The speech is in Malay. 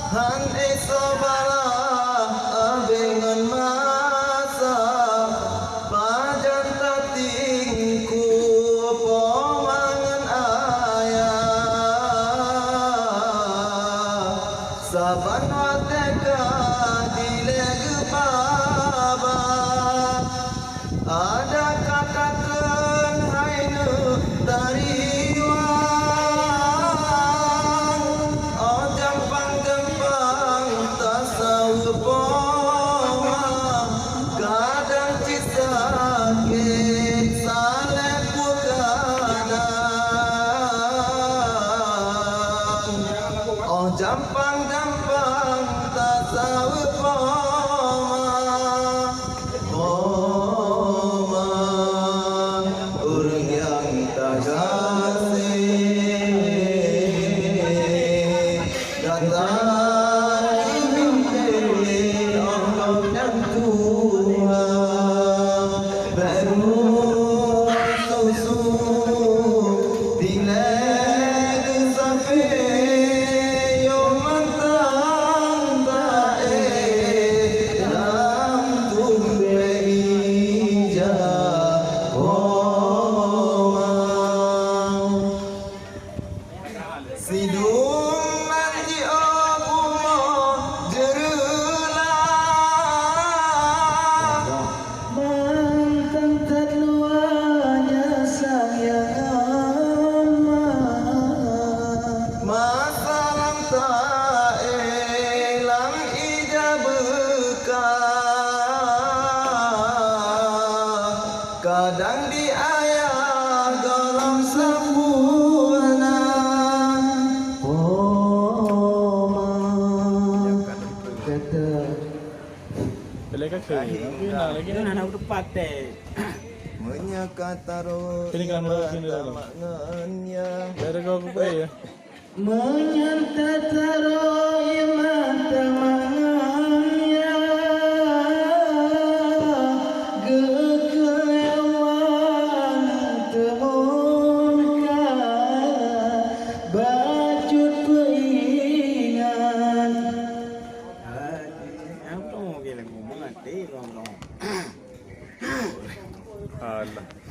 Han esobara dengan masa pajan tatingku pomangan ayah saban wateka dileg baba ada katakan haine tariwan oh jampang-jampang tasawuf poma kadang cisakit saleh pukanan oh jampang-jampang tasawuf poma orang yang tak kasih datang ini Allah dan Tuhan baru susu dileg sampai yang mentang tak dalam tumbe ijah sidung nanti aku mau jerulah mantan terluanya sayang masalah tak elang ijab bekah kadang di ayah dalam sempurna kata Boleh kata. Nak lagi. Nak depan teh. menyakataro Pilih kamera sini dalam. maknanya Dari kau aku ya. Menyanta taruh